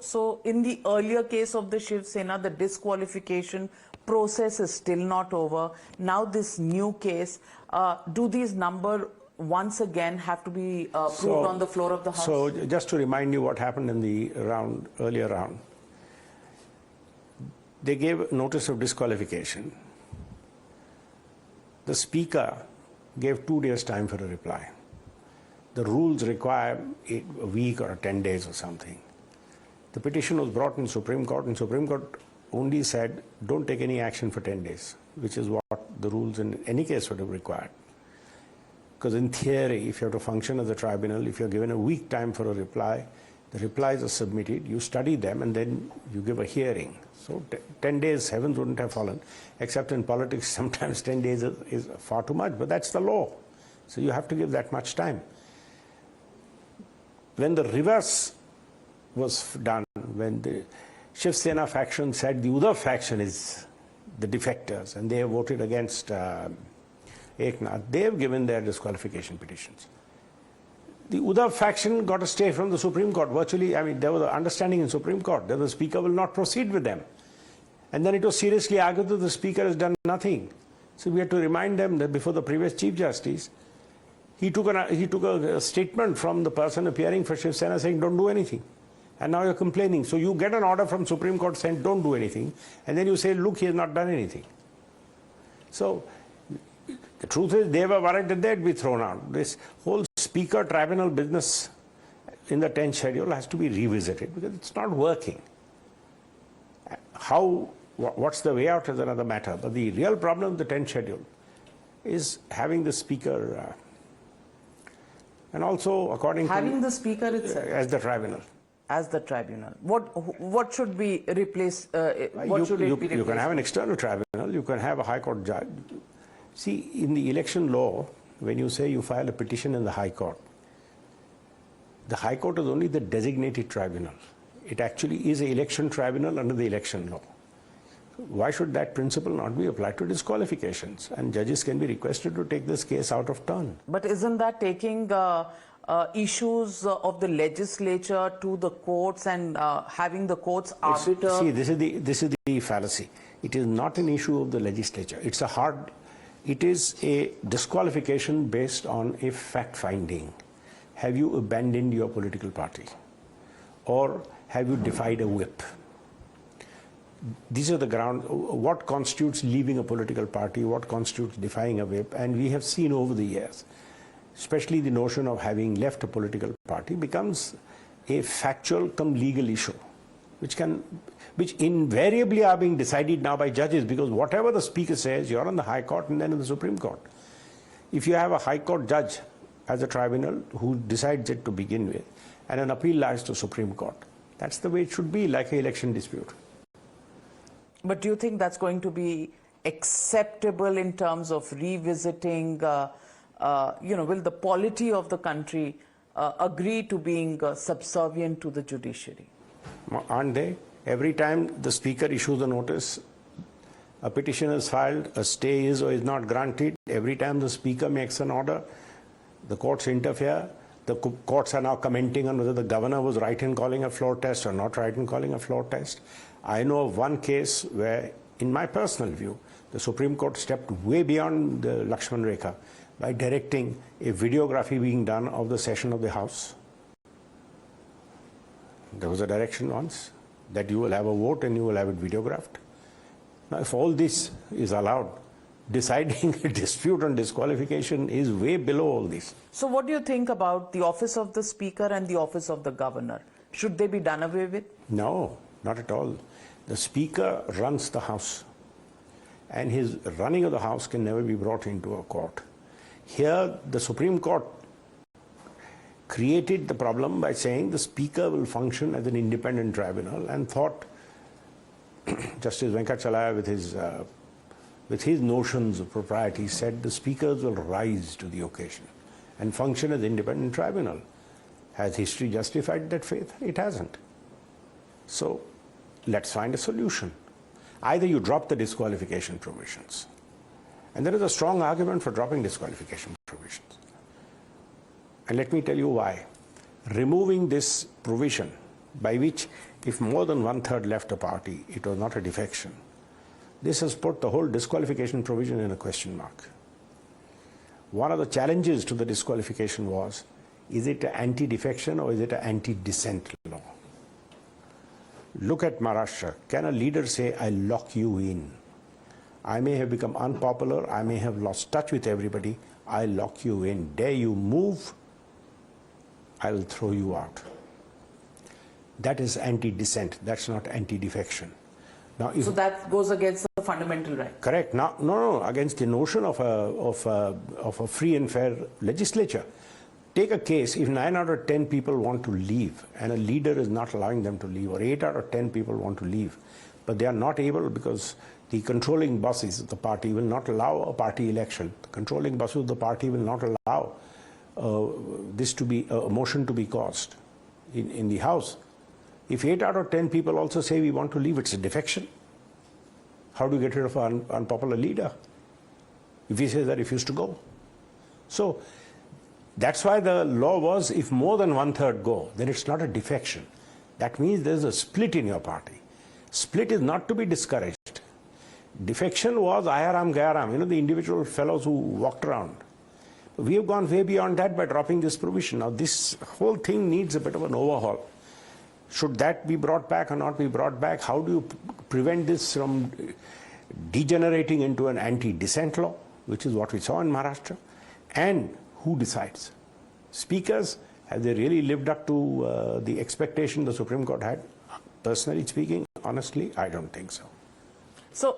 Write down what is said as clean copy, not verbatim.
So in the earlier case of the Shiv Sena, the disqualification process is still not over. Now this new case, do these numbers once again have to be proved on the floor of the House? So just to remind you what happened in the earlier round, they gave notice of disqualification. The Speaker gave 2 days time for a reply. The rules require a week or 10 days or something. The petition was brought in Supreme Court, and Supreme Court only said, don't take any action for 10 days, which is what the rules in any case would have required. Because in theory, if you have to function as a tribunal, if you're given a week time for a reply, the replies are submitted, you study them, and then you give a hearing. So 10 days, heavens wouldn't have fallen, except in politics, sometimes 10 days is far too much, but that's the law. So you have to give that much time. When the reverse was done, when the Shiv Sena faction said the Uddhav faction is the defectors, and they have voted against Eknath, they have given their disqualification petitions. The Uddhav faction got a stay from the Supreme Court. Virtually, I mean, there was an understanding in Supreme Court that the Speaker will not proceed with them. And then it was seriously argued that the Speaker has done nothing. So we had to remind them that before the previous Chief Justice, he took a statement from the person appearing for Shiv Sena saying, don't do anything. And now you're complaining. So you get an order from Supreme Court saying, don't do anything. And then you say, look, he has not done anything. So the truth is, they were worried that they'd be thrown out. This whole Speaker tribunal business in the 10th schedule has to be revisited because it's not working. What's the way out is another matter. But the real problem with the 10th schedule is having the Speaker, and also according to having the Speaker itself as the tribunal. As the tribunal. What should be replaced? What should it be replaced? You can have an external tribunal. You can have a High Court judge. See, in the election law, when you say you file a petition in the High Court, the High Court is only the designated tribunal. It actually is an election tribunal under the election law. Why should that principle not be applied to disqualifications? And judges can be requested to take this case out of turn. But isn't that taking issues of the legislature to the courts and having the courts arbiter? See, this is the fallacy. It is not an issue of the legislature. It is a disqualification based on a fact finding. Have you abandoned your political party? Or have you defied a whip? These are the ground. What constitutes leaving a political party? What constitutes defying a whip? And we have seen over the years, especially the notion of having left a political party becomes a factual come legal issue, which invariably are being decided now by judges, because whatever the Speaker says, you're on the High Court and then in the Supreme Court. If you have a High Court judge as a tribunal who decides it to begin with, and an appeal lies to Supreme Court, that's the way it should be, like an election dispute. But do you think that's going to be acceptable in terms of revisiting, will the polity of the country agree to being subservient to the judiciary? Aren't they? Every time the Speaker issues a notice, a petition is filed, a stay is or is not granted. Every time the Speaker makes an order, the courts interfere. The courts are now commenting on whether the governor was right in calling a floor test or not right in calling a floor test. I know of one case where, in my personal view, the Supreme Court stepped way beyond the Lakshman Rekha by directing a videography being done of the session of the House. There was a direction once that you will have a vote and you will have it videographed. Now, if all this is allowed, deciding a dispute on disqualification is way below all this. So what do you think about the office of the Speaker and the office of the Governor? Should they be done away with? No, not at all. The Speaker runs the House, and his running of the House can never be brought into a court. Here, the Supreme Court created the problem by saying the Speaker will function as an independent tribunal, and thought Justice Venkatachalaya with his notions of propriety said the Speakers will rise to the occasion and function as independent tribunal. Has history justified that faith? It hasn't. So let's find a solution. Either you drop the disqualification provisions, and there is a strong argument for dropping disqualification provisions. And let me tell you why. Removing this provision by which if more than one-third left a party, it was not a defection. This has put the whole disqualification provision in a question mark. One of the challenges to the disqualification was, is it an anti-defection or is it an anti-dissent law? Look at Maharashtra. Can a leader say, I lock you in? I may have become unpopular, I may have lost touch with everybody, I lock you in. Dare you move, I will throw you out. That is anti-dissent, that's not anti-defection. Now, so that goes against the fundamental right? Correct. Now, no, against the notion of a free and fair legislature. Take a case, if 9 out of 10 people want to leave and a leader is not allowing them to leave, or 8 out of 10 people want to leave, but they are not able because the controlling bosses of the party will not allow a party election. The controlling bosses of the party will not allow this to be a motion to be caused in the House. If 8 out of 10 people also say we want to leave, it's a defection. How do you get rid of an unpopular leader if he says that he refused to go? So that's why the law was, if more than one-third go, then it's not a defection. That means there's a split in your party. Split is not to be discouraged. Defection was ayaram gayaram, the individual fellows who walked around. We have gone way beyond that by dropping this provision. Now this whole thing needs a bit of an overhaul. Should that be brought back or not be brought back? How do you prevent this from degenerating into an anti-dissent law, which is what we saw in Maharashtra? And who decides? Speakers, have they really lived up to the expectation the Supreme Court had? Personally speaking, honestly, I don't think so. So